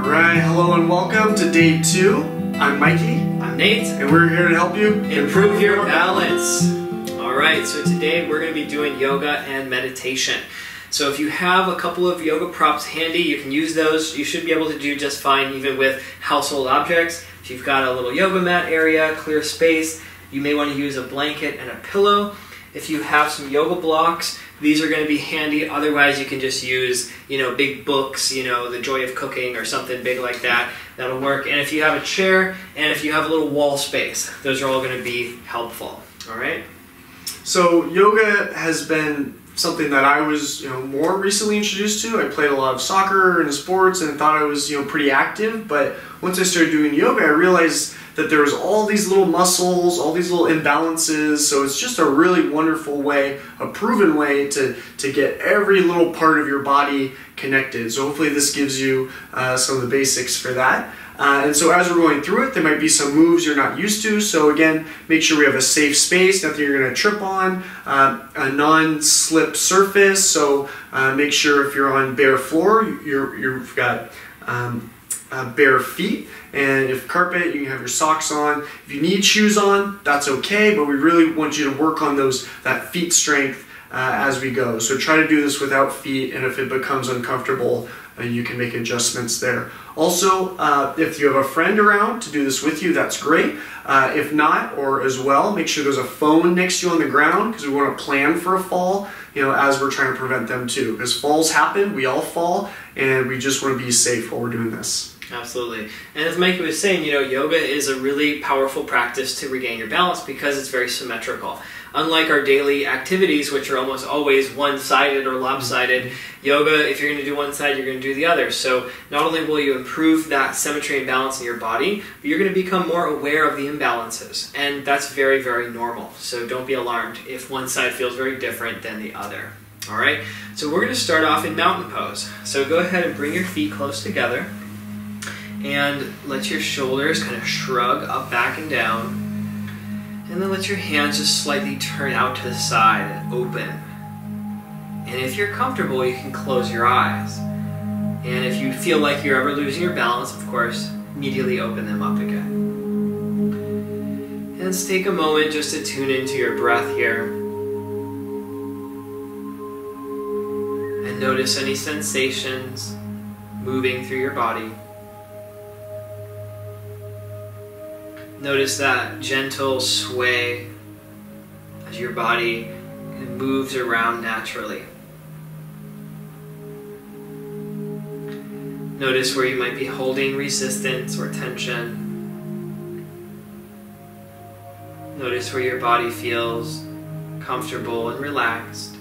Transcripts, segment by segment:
Alright, hello and welcome to day 2. I'm Mikey. I'm Nate. And we're here to help you improve your balance. Alright, so today we're going to be doing yoga and meditation. So if you have a couple of yoga props handy, you can use those. You should be able to do just fine even with household objects. If you've got a little yoga mat area, clear space, you may want to use a blanket and a pillow. If you have some yoga blocks, these are going to be handy. Otherwise, you can just use, big books, The Joy of Cooking or something big like that. That'll work. And if you have a chair and if you have a little wall space, those are all going to be helpful. All right? So yoga has been something that I was, more recently introduced to. I played a lot of soccer and sports and thought I was, pretty active. But once I started doing yoga, I realized that there's all these little muscles, all these little imbalances, so it's just a really wonderful way, a proven way to get every little part of your body connected. So hopefully this gives you some of the basics for that. And so as we're going through it, there might be some moves you're not used to. So again, make sure we have a safe space, nothing you're going to trip on, a non-slip surface. So make sure if you're on bare floor, you've got bare feet, and if carpet, you can have your socks on. If you need shoes on, that's okay, but we really want you to work on that feet strength as we go. So try to do this without feet, and if it becomes uncomfortable, you can make adjustments there. Also, if you have a friend around to do this with you, that's great. If not, or as well, make sure there's a phone next to you on the ground, because we want to plan for a fall, as we're trying to prevent them too. Because falls happen, we all fall, and we just want to be safe while we're doing this. Absolutely. And as Mikey was saying, yoga is a really powerful practice to regain your balance because it's very symmetrical. Unlike our daily activities, which are almost always one-sided or lopsided, yoga, if you're going to do one side, you're going to do the other. So not only will you improve that symmetry and balance in your body, but you're going to become more aware of the imbalances. And that's very, very normal. So don't be alarmed if one side feels very different than the other. All right? So we're going to start off in mountain pose. So go ahead and bring your feet close together. And let your shoulders kind of shrug up, back, and down. And then let your hands just slightly turn out to the side and open. And if you're comfortable, you can close your eyes. And if you feel like you're ever losing your balance, of course, immediately open them up again. And let's take a moment just to tune into your breath here. And notice any sensations moving through your body. Notice that gentle sway as your body moves around naturally. Notice where you might be holding resistance or tension. Notice where your body feels comfortable and relaxed.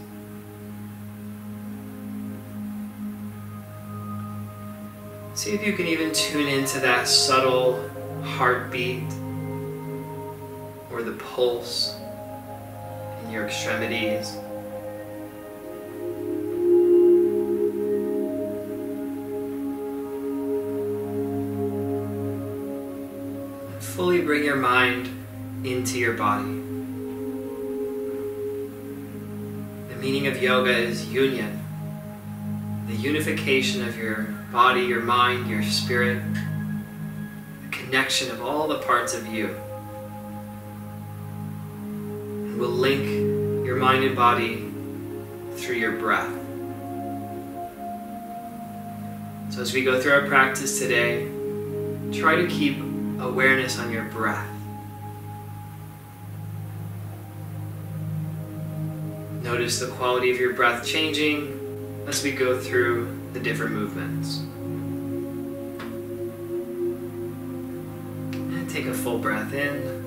See if you can even tune into that subtle heartbeat or the pulse in your extremities. And fully bring your mind into your body. The meaning of yoga is union, the unification of your body, your mind, your spirit, connection of all the parts of you. And we'll link your mind and body through your breath. So as we go through our practice today, try to keep awareness on your breath. Notice the quality of your breath changing as we go through the different movements. Take a full breath in,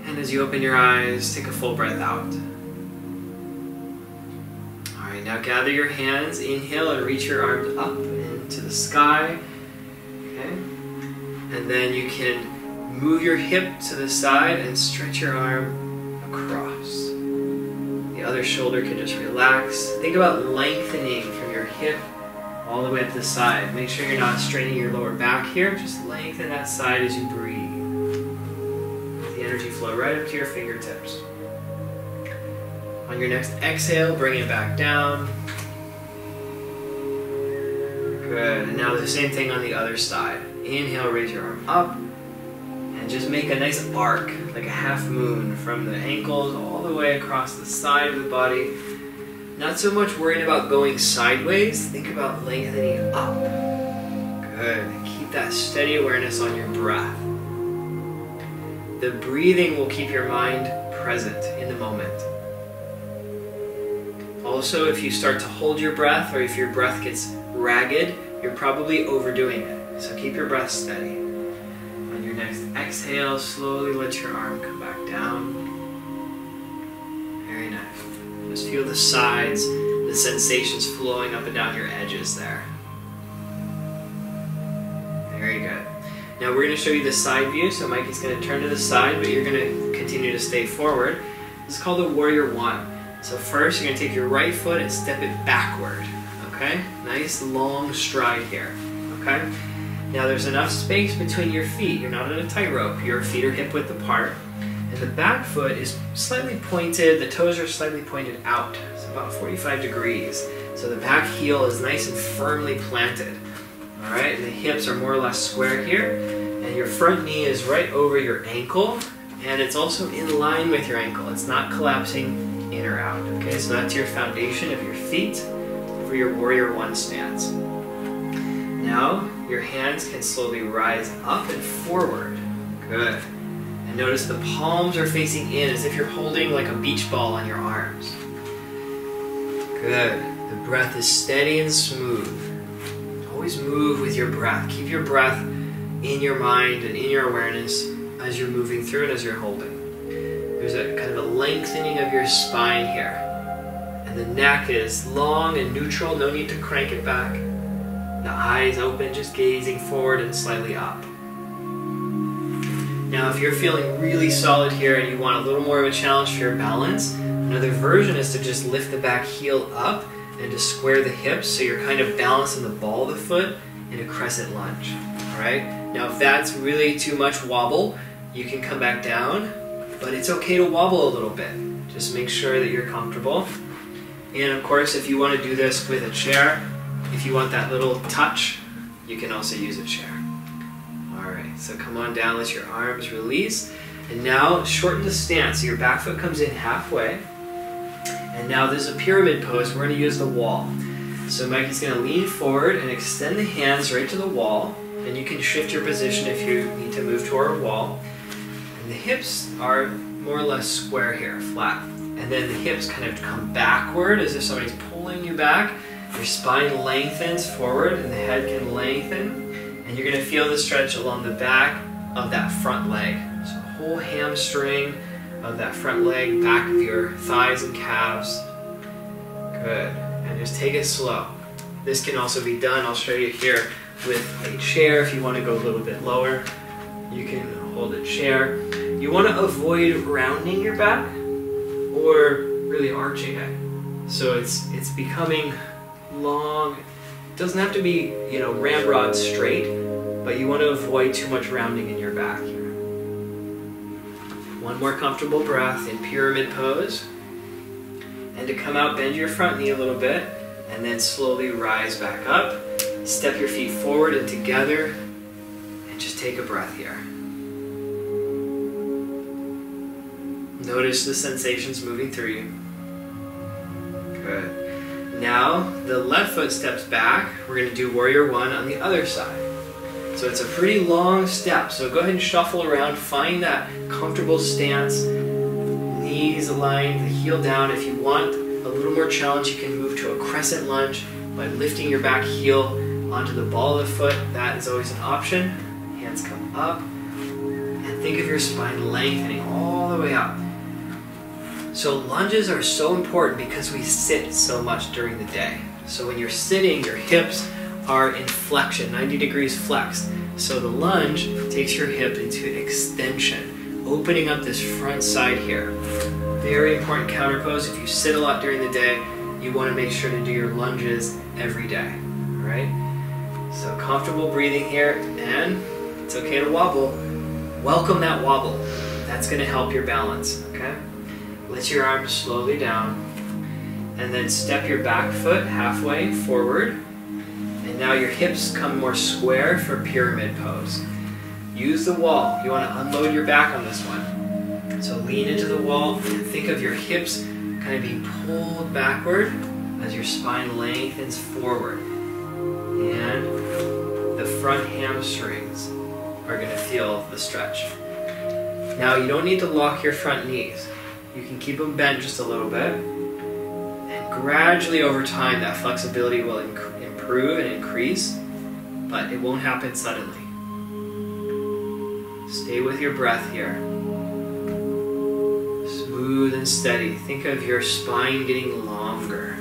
and as you open your eyes, take a full breath out. Alright, now gather your hands, inhale and reach your arms up into the sky. Okay, and then you can move your hip to the side and stretch your arm across. The other shoulder can just relax. Think about lengthening from your hip all the way up the side. Make sure you're not straining your lower back here. Just lengthen that side as you breathe. Let the energy flow right up to your fingertips. On your next exhale, bring it back down. Good. And now the same thing on the other side. Inhale, raise your arm up. And just make a nice arc, like a half moon, from the ankles all the way across the side of the body. Not so much worried about going sideways. Think about lengthening up. Good. And keep that steady awareness on your breath. The breathing will keep your mind present in the moment. Also, if you start to hold your breath, or if your breath gets ragged, you're probably overdoing it. So keep your breath steady. On your next exhale, slowly let your arm come back down. Very nice. Just feel the sides, the sensations flowing up and down your edges there. Very good. Now we're going to show you the side view. So Mikey's going to turn to the side, but you're going to continue to stay forward. It's called the Warrior One. So first, you're going to take your right foot and step it backward. Okay? Nice long stride here. Okay? Now there's enough space between your feet. You're not on a tightrope. Your feet are hip width apart. And the back foot is slightly pointed. The toes are slightly pointed out. It's about 45 degrees. So the back heel is nice and firmly planted. Alright? And the hips are more or less square here. And your front knee is right over your ankle. And it's also in line with your ankle. It's not collapsing in or out. Okay, so that's your foundation of your feet for your Warrior One stance. Now, your hands can slowly rise up and forward. Good. And notice the palms are facing in as if you're holding like a beach ball on your arms. Good. The breath is steady and smooth. Always move with your breath. Keep your breath in your mind and in your awareness as you're moving through and as you're holding. There's a kind of a lengthening of your spine here. And the neck is long and neutral, no need to crank it back. The eyes open, just gazing forward and slightly up. Now if you're feeling really solid here and you want a little more of a challenge for your balance, another version is to just lift the back heel up and to square the hips so you're kind of balancing the ball of the foot in a crescent lunge. Alright? Now if that's really too much wobble, you can come back down. But it's okay to wobble a little bit. Just make sure that you're comfortable. And of course, if you want to do this with a chair, if you want that little touch, you can also use a chair. Alright, so come on down, let your arms release. And now shorten the stance. So your back foot comes in halfway. And now there's a pyramid pose. We're going to use the wall. So Mikey's going to lean forward and extend the hands right to the wall. And you can shift your position if you need to move toward a wall. The hips are more or less square here, flat. And then the hips kind of come backward as if somebody's pulling you back. Your spine lengthens forward and the head can lengthen. And you're going to feel the stretch along the back of that front leg. So the whole hamstring of that front leg, back of your thighs and calves. Good. And just take it slow. This can also be done, I'll show you here, with a chair if you want to go a little bit lower. You can hold a chair. You want to avoid rounding your back or really arching it. So it's becoming long. It doesn't have to be, you know, ramrod straight, but you want to avoid too much rounding in your back here. One more comfortable breath in pyramid pose. And to come out, bend your front knee a little bit and then slowly rise back up. Step your feet forward and together and just take a breath here. Notice the sensations moving through you. Good. Now, the left foot steps back. We're going to do Warrior One on the other side. So it's a pretty long step. So go ahead and shuffle around. Find that comfortable stance. Knees aligned, the heel down. If you want a little more challenge, you can move to a crescent lunge by lifting your back heel onto the ball of the foot. That is always an option. Hands come up. And think of your spine lengthening all the way up. So lunges are so important because we sit so much during the day. So when you're sitting, your hips are in flexion, 90 degrees flexed. So the lunge takes your hip into extension, opening up this front side here. Very important counter pose. If you sit a lot during the day, you want to make sure to do your lunges every day. All right? So comfortable breathing here, and it's okay to wobble. Welcome that wobble. That's going to help your balance, okay? Let your arms slowly down, and then step your back foot halfway forward, and And now your hips come more square for pyramid pose. Use the wall. You want to unload your back on this one. So lean into the wall and think of your hips kind of being pulled backward as your spine lengthens forward. And the front hamstrings are going to feel the stretch. Now you don't need to lock your front knees. You can keep them bent just a little bit. And gradually over time that flexibility will improve and increase, but it won't happen suddenly. Stay with your breath here. Smooth and steady. Think of your spine getting longer.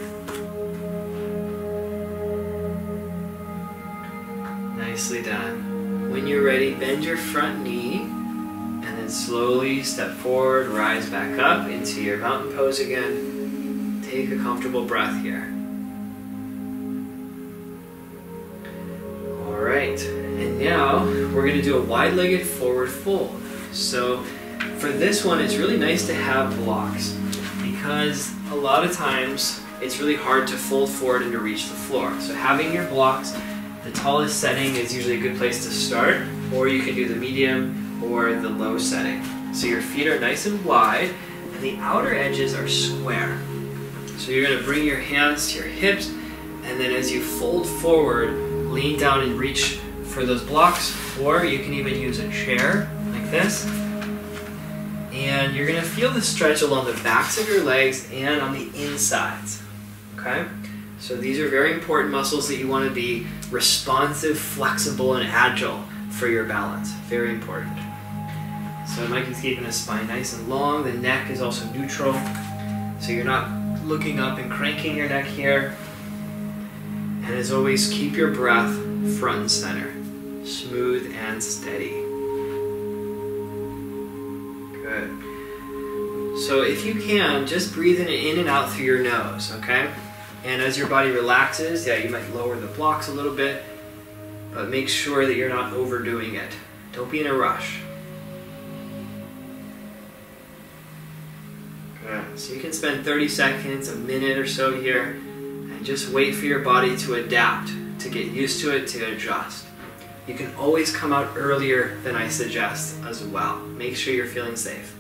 Nicely done. When you're ready, bend your front knee and then slowly step forward, rise back up into your mountain pose again. Take a comfortable breath here. Alright, and now we're going to do a wide-legged forward fold. So for this one, it's really nice to have blocks because a lot of times it's really hard to fold forward and to reach the floor. So having your blocks, the tallest setting is usually a good place to start, or you can do the medium or the low setting. So your feet are nice and wide and the outer edges are square. So you're going to bring your hands to your hips, and then as you fold forward, lean down and reach for those blocks, or you can even use a chair like this. And you're going to feel the stretch along the backs of your legs and on the insides. Okay? So these are very important muscles that you want to be responsive, flexible, and agile for your balance. Very important. So Mikey's keeping his spine nice and long. The neck is also neutral. So you're not looking up and cranking your neck here. And as always, keep your breath front and center. Smooth and steady. Good. So if you can, just breathe in and out through your nose, okay? And as your body relaxes, yeah, you might lower the blocks a little bit, but make sure that you're not overdoing it. Don't be in a rush. Good. So you can spend 30 seconds, a minute or so here, and just wait for your body to adapt, to get used to it, to adjust. You can always come out earlier than I suggest as well. Make sure you're feeling safe.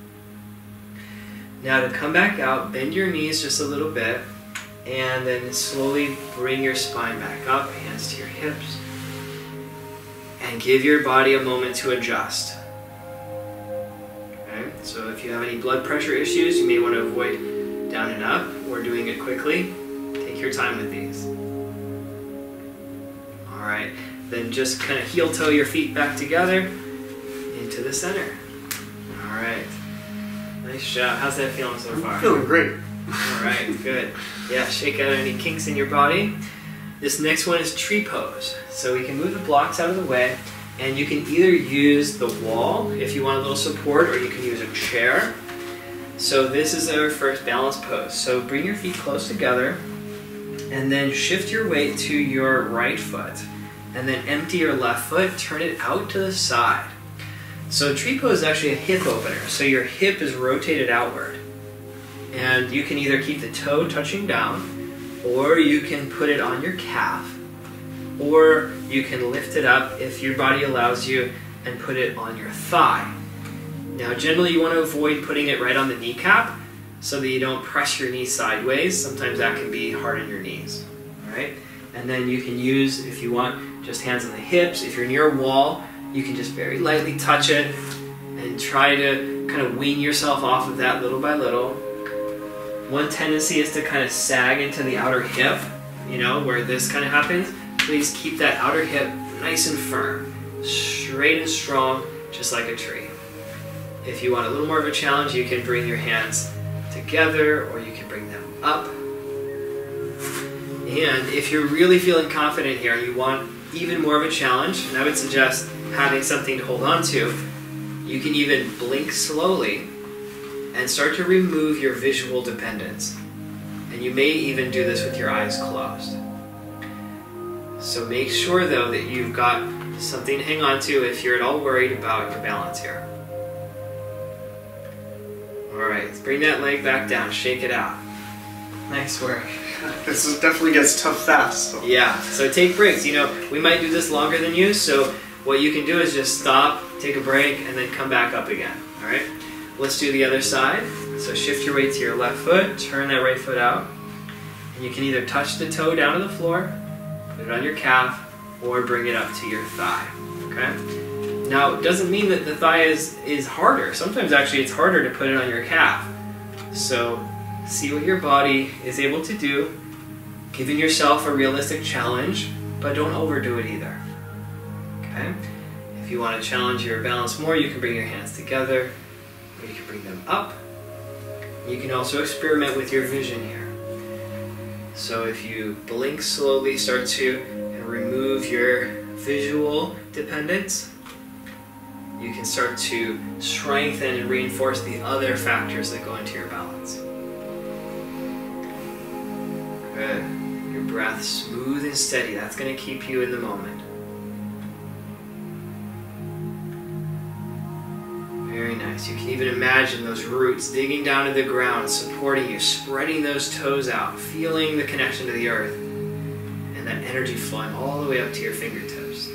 Now to come back out, bend your knees just a little bit, and then slowly bring your spine back up, hands to your hips, and give your body a moment to adjust. Okay? So if you have any blood pressure issues, you may want to avoid down and up or doing it quickly. Take your time with these. Alright, then just kind of heel toe your feet back together into the center. Alright, nice job. How's that feeling so far? Feeling great. Alright, good. Yeah, shake out any kinks in your body. This next one is tree pose. So we can move the blocks out of the way, and you can either use the wall if you want a little support, or you can use a chair. So this is our first balance pose. So bring your feet close together, and then shift your weight to your right foot, and then empty your left foot, turn it out to the side. So tree pose is actually a hip opener. So your hip is rotated outward. And you can either keep the toe touching down, or you can put it on your calf, or you can lift it up if your body allows you and put it on your thigh. Now generally you want to avoid putting it right on the kneecap so that you don't press your knee sideways. Sometimes that can be hard on your knees. Alright? And then you can use, if you want, just hands on the hips. If you're near a wall, you can just very lightly touch it and try to kind of wean yourself off of that little by little. One tendency is to kind of sag into the outer hip, you know, where this kind of happens. Please keep that outer hip nice and firm, straight and strong, just like a tree. If you want a little more of a challenge, you can bring your hands together, or you can bring them up. And if you're really feeling confident here, you want even more of a challenge, and I would suggest having something to hold on to, you can even blink slowly and start to remove your visual dependence. And you may even do this with your eyes closed. So make sure though that you've got something to hang on to if you're at all worried about your balance here. Alright, let's bring that leg back down, shake it out. Nice work. This definitely gets tough fast. So. Yeah, so take breaks. You know, we might do this longer than you, so what you can do is just stop, take a break, and then come back up again. All right? Let's do the other side. So shift your weight to your left foot, turn that right foot out, and you can either touch the toe down to the floor, put it on your calf, or bring it up to your thigh. Okay? Now, it doesn't mean that the thigh is harder. Sometimes actually it's harder to put it on your calf. So see what your body is able to do, giving yourself a realistic challenge, but don't overdo it either. Okay? If you want to challenge your balance more, you can bring your hands together, or you can bring them up. You can also experiment with your vision here. So if you blink slowly, start to remove your visual dependence, you can start to strengthen and reinforce the other factors that go into your balance. Good. Your breath smooth and steady. That's going to keep you in the moment. Very nice. You can even imagine those roots digging down to the ground, supporting you, spreading those toes out, feeling the connection to the earth, and that energy flowing all the way up to your fingertips.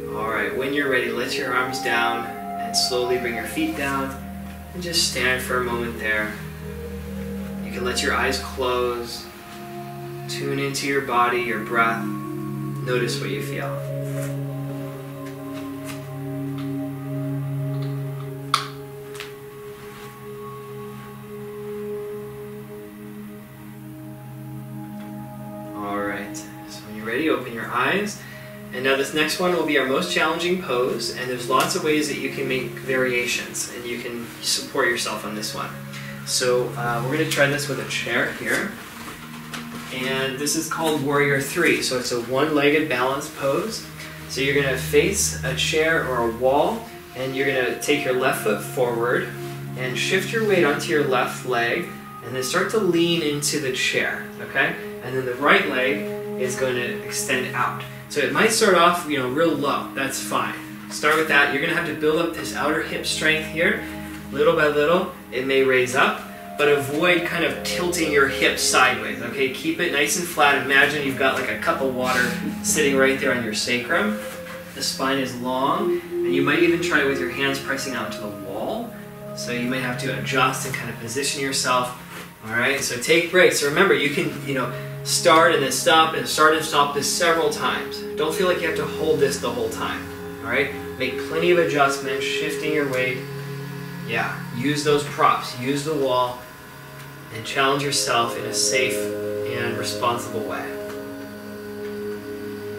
Alright, when you're ready, let your arms down and slowly bring your feet down and just stand for a moment there. You can let your eyes close, tune into your body, your breath, notice what you feel. Alright, so when you're ready, open your eyes. And now this next one will be our most challenging pose, and there's lots of ways that you can make variations, and you can support yourself on this one. So we're going to try this with a chair here, and this is called Warrior 3, so it's a one-legged balance pose. So you're going to face a chair or a wall, and you're going to take your left foot forward, and shift your weight onto your left leg, and then start to lean into the chair, okay? And then the right leg is going to extend out. So it might start off, real low. That's fine. Start with that. You're going to have to build up this outer hip strength here. Little by little, it may raise up, but avoid kind of tilting your hips sideways, okay? Keep it nice and flat. Imagine you've got like a cup of water sitting right there on your sacrum. The spine is long, and you might even try it with your hands pressing out to the wall. So you may have to adjust and kind of position yourself. All right, so take breaks. So remember, you can, start and then stop and start and stop this several times. Don't feel like you have to hold this the whole time. All right, make plenty of adjustments, shifting your weight. Yeah, use those props, use the wall, and challenge yourself in a safe and responsible way.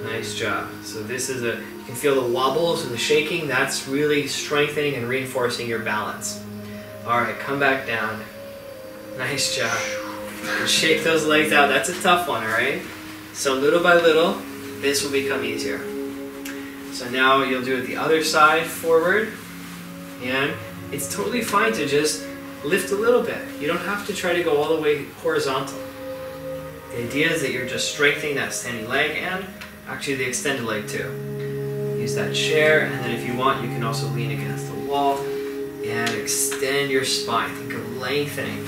Nice job. So this is you can feel the wobbles and the shaking. That's really strengthening and reinforcing your balance. All right, come back down. Nice job. And shake those legs out. That's a tough one, all right? So little by little, this will become easier. So now you'll do it the other side, forward. And it's totally fine to just lift a little bit. You don't have to try to go all the way horizontal. The idea is that you're just strengthening that standing leg and actually the extended leg too. Use that chair, and then if you want, you can also lean against the wall and extend your spine. Think of lengthening.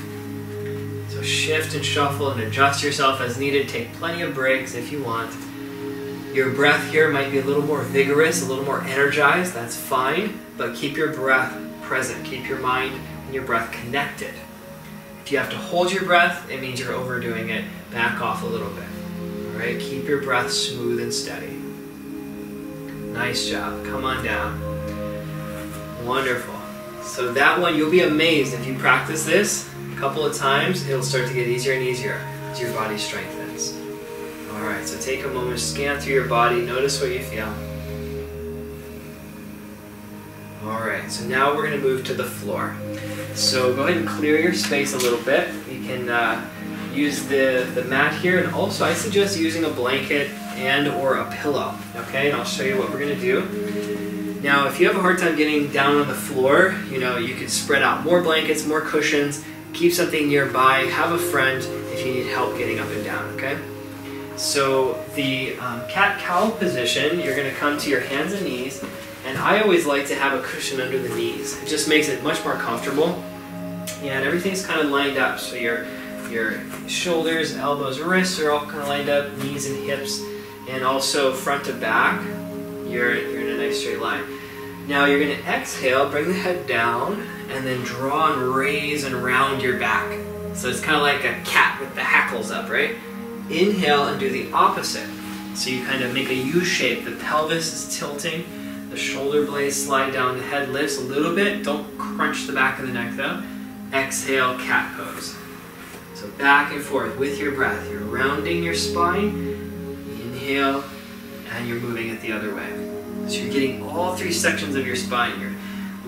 So shift and shuffle and adjust yourself as needed. Take plenty of breaks if you want. Your breath here might be a little more vigorous, a little more energized. That's fine, but keep your breath present. Keep your mind and your breath connected. If you have to hold your breath, it means you're overdoing it. Back off a little bit. All right, keep your breath smooth and steady. Nice job. Come on down. Wonderful. So that one, you'll be amazed if you practice this a couple of times. It'll start to get easier and easier as your body strengthens. All right, so take a moment, scan through your body, notice what you feel. All right, so now we're going to move to the floor. So go ahead and clear your space a little bit. You can use the mat here, and also I suggest using a blanket and or a pillow, okay? And I'll show you what we're going to do. Now, if you have a hard time getting down on the floor, you can spread out more blankets, more cushions, keep something nearby, have a friend if you need help getting up and down, okay? So the cat-cow position, you're going to come to your hands and knees, and I always like to have a cushion under the knees. It just makes it much more comfortable. And everything's kind of lined up. So your shoulders, elbows, wrists are all kind of lined up, knees and hips, and also front to back, you're in a nice straight line. Now you're going to exhale, bring the head down, and then draw and raise and round your back. So it's kind of like a cat with the hackles up, right? Inhale and do the opposite. So you kind of make a U shape. The pelvis is tilting, the shoulder blades slide down, the head lifts a little bit. Don't crunch the back of the neck though. Exhale, cat pose. So back and forth with your breath. You're rounding your spine. Inhale, and you're moving it the other way. So you're getting all three sections of your spine, your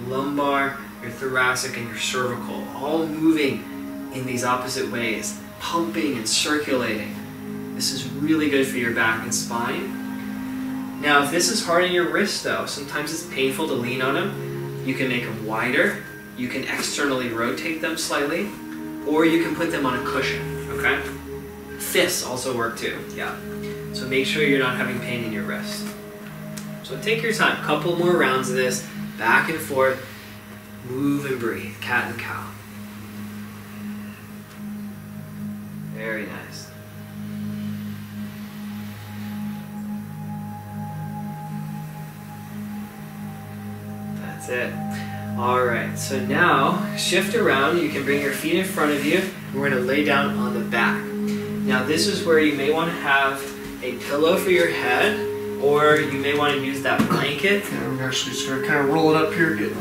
lumbar, your thoracic, and your cervical, all moving in these opposite ways, pumping and circulating. This is really good for your back and spine. Now, if this is hard on your wrists though, sometimes it's painful to lean on them, you can make them wider, you can externally rotate them slightly, or you can put them on a cushion, okay? Fists also work too, yeah. So make sure you're not having pain in your wrist. So take your time, couple more rounds of this, back and forth, move and breathe, cat and cow. Very nice. That's it. All right, so now shift around. You can bring your feet in front of you. And we're going to lay down on the back. Now this is where you may want to have a pillow for your head, or you may want to use that blanket. Yeah, I'm actually just going to kind of roll it up here, get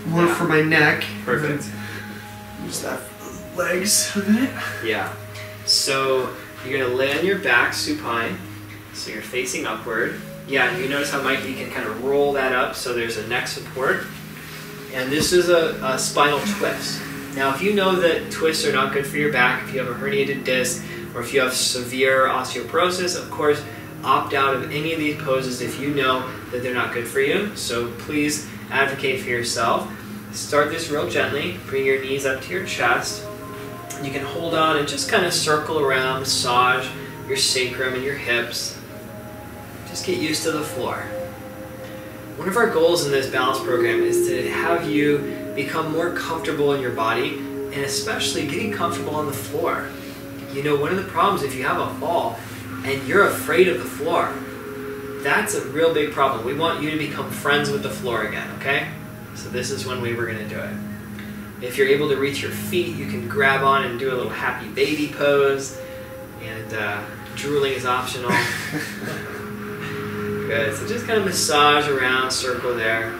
more for my neck. Perfect. Use that for the legs a bit. Yeah. So you're going to lay on your back supine, so you're facing upward. Yeah, you notice how you can kind of roll that up so there's a neck support. And this is a spinal twist. Now if you know that twists are not good for your back, if you have a herniated disc, or if you have severe osteoporosis, of course, opt out of any of these poses if you know that they're not good for you. So please advocate for yourself. Start this real gently. Bring your knees up to your chest. You can hold on and just kind of circle around, massage your sacrum and your hips. Just get used to the floor. One of our goals in this balance program is to have you become more comfortable in your body, and especially getting comfortable on the floor. You know, one of the problems if you have a fall and you're afraid of the floor, that's a real big problem. We want you to become friends with the floor again, okay? So this is one way we're going to do it. If you're able to reach your feet, you can grab on and do a little happy baby pose, and drooling is optional. Good, so just kind of massage around, circle there.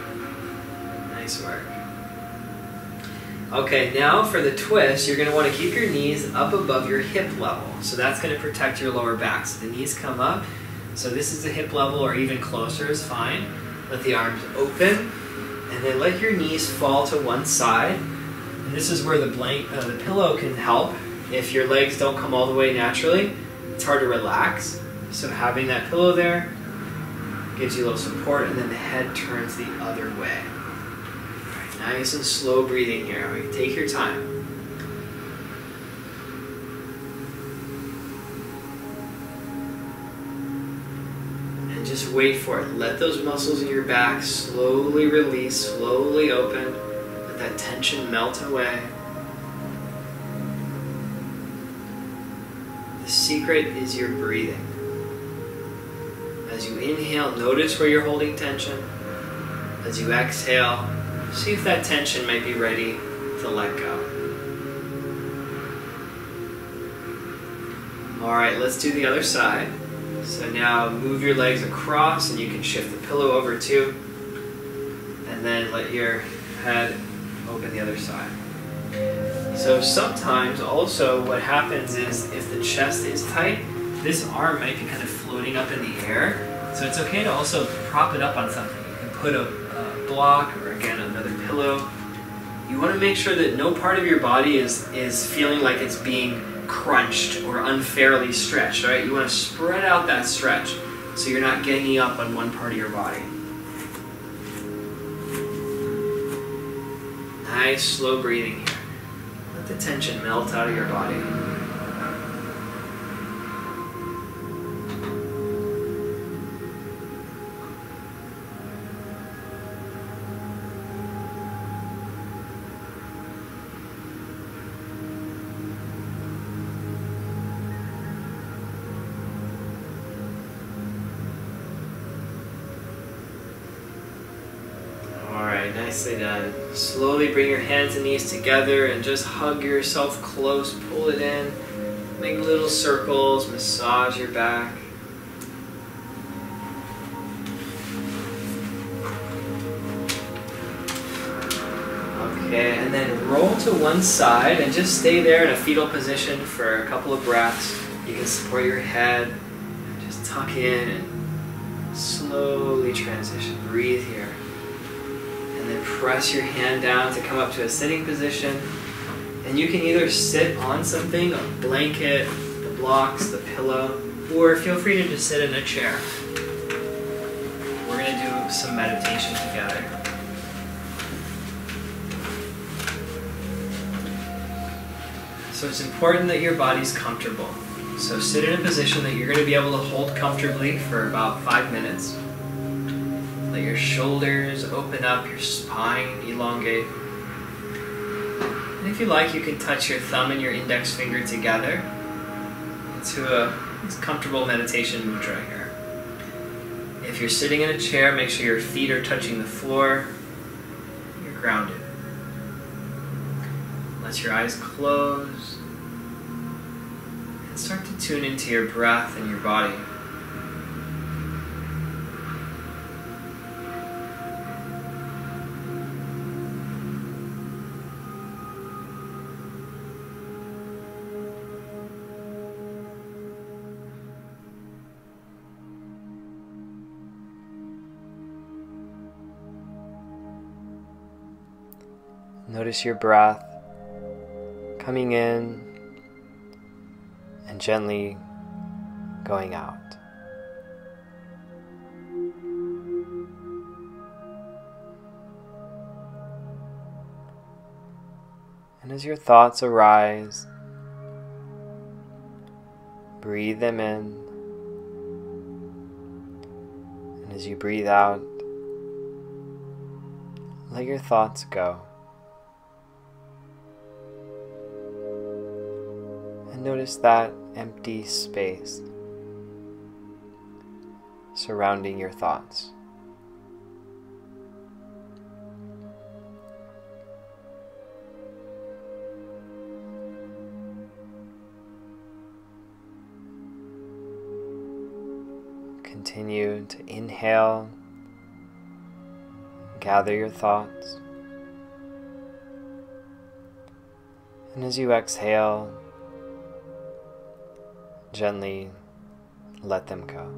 Nice work. Okay, now for the twist, you're going to want to keep your knees up above your hip level. So that's going to protect your lower back. So the knees come up. So this is the hip level, or even closer is fine. Let the arms open, and then let your knees fall to one side. And this is where the pillow can help. If your legs don't come all the way naturally, it's hard to relax. So having that pillow there gives you a little support, and then the head turns the other way. All right, nice and slow breathing here. All right, take your time. And just wait for it. Let those muscles in your back slowly release, slowly open. Let that tension melt away. The secret is your breathing. As you inhale, notice where you're holding tension. As you exhale, see if that tension might be ready to let go. All right, let's do the other side. So now move your legs across, and you can shift the pillow over too. And then let your head open the other side. So sometimes also what happens is if the chest is tight, this arm might be kind of floating up in the air. So it's okay to also prop it up on something. You can put a block, or again another pillow. You want to make sure that no part of your body is feeling like it's being crunched or unfairly stretched, right? You want to spread out that stretch so you're not ganging up on one part of your body. Nice slow breathing here. Let the tension melt out of your body. Nicely done. Slowly bring your hands and knees together and just hug yourself close. Pull it in. Make little circles. Massage your back. Okay, and then roll to one side and just stay there in a fetal position for a couple of breaths. You can support your head. Just tuck in and slowly transition. Breathe here. And then press your hand down to come up to a sitting position. And you can either sit on something, a blanket, the blocks, the pillow, or feel free to just sit in a chair. We're going to do some meditation together. So it's important that your body's comfortable. So sit in a position that you're going to be able to hold comfortably for about 5 minutes. Let your shoulders open up, your spine elongate. And if you like, you can touch your thumb and your index finger together into a comfortable meditation mudra here. If you're sitting in a chair, make sure your feet are touching the floor. You're grounded. Let your eyes close and start to tune into your breath and your body. Notice your breath coming in and gently going out. And as your thoughts arise, breathe them in. And as you breathe out, let your thoughts go. Notice that empty space surrounding your thoughts. Continue to inhale, gather your thoughts, and as you exhale, gently let them go.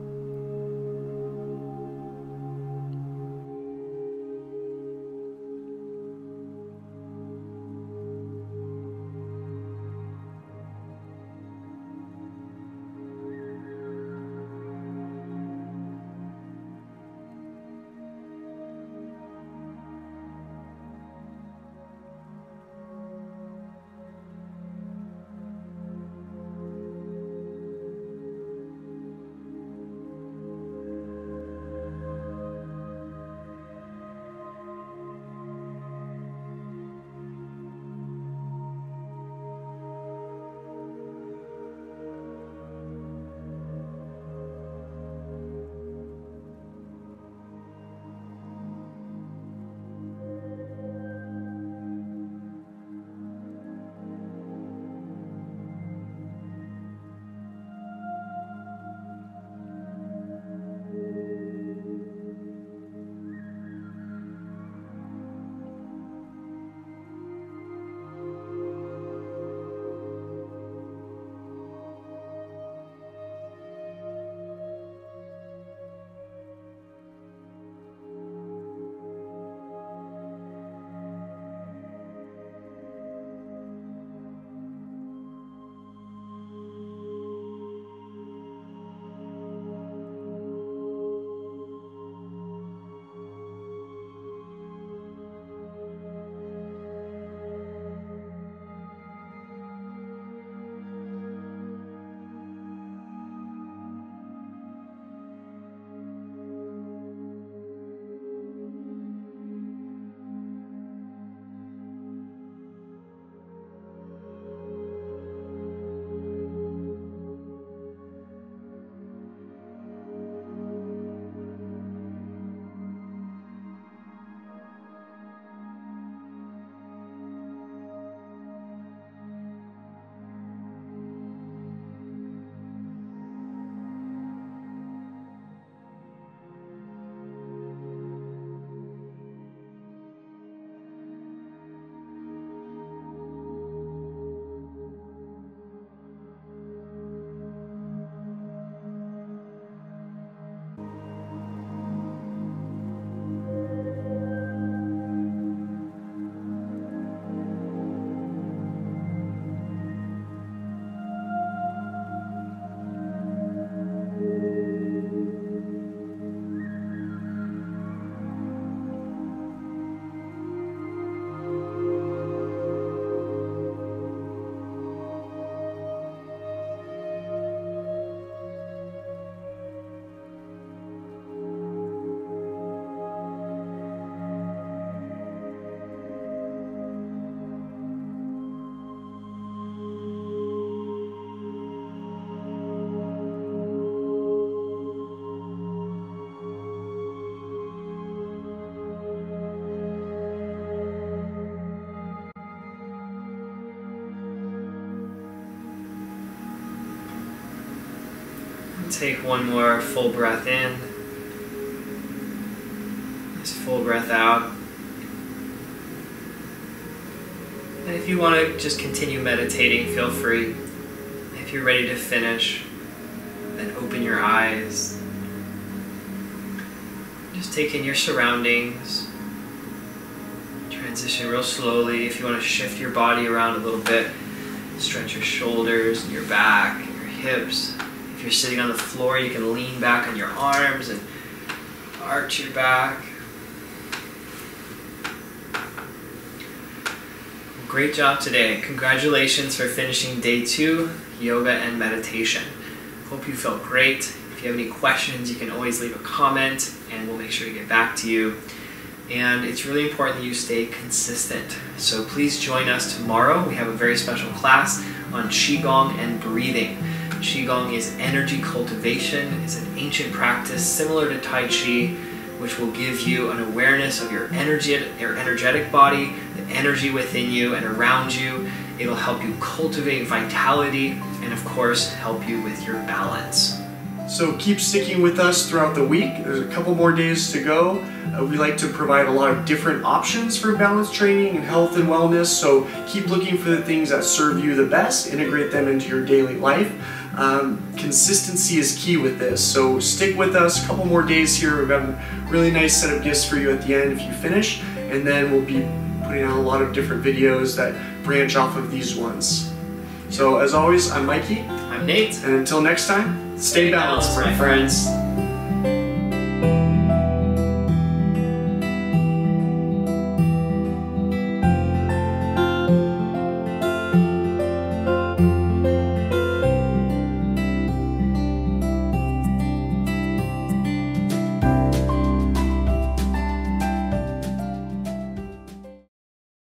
take one more full breath in. Just full breath out. And if you want to just continue meditating, feel free. If you're ready to finish, then open your eyes. Just take in your surroundings. Transition real slowly. If you want to shift your body around a little bit, stretch your shoulders and your back and your hips. If you're sitting on the floor, you can lean back on your arms and arch your back. Great job today. Congratulations for finishing day 2, yoga and meditation. Hope you felt great. If you have any questions, you can always leave a comment and we'll make sure to get back to you. And it's really important that you stay consistent. So please join us tomorrow. We have a very special class on Qigong and breathing. Qigong is energy cultivation. It's an ancient practice similar to Tai Chi, which will give you an awareness of your energetic body, the energy within you and around you. It'll help you cultivate vitality and, of course, help you with your balance. So keep sticking with us throughout the week. There's a couple more days to go. We like to provide a lot of different options for balance training and health and wellness, so keep looking for the things that serve you the best, integrate them into your daily life. Consistency is key with this, so stick with us. A couple more days here. We've got a really nice set of gifts for you at the end if you finish, and then we'll be putting out a lot of different videos that branch off of these ones. So as always, I'm Mikey. I'm Nate. And until next time, stay balanced, my friends.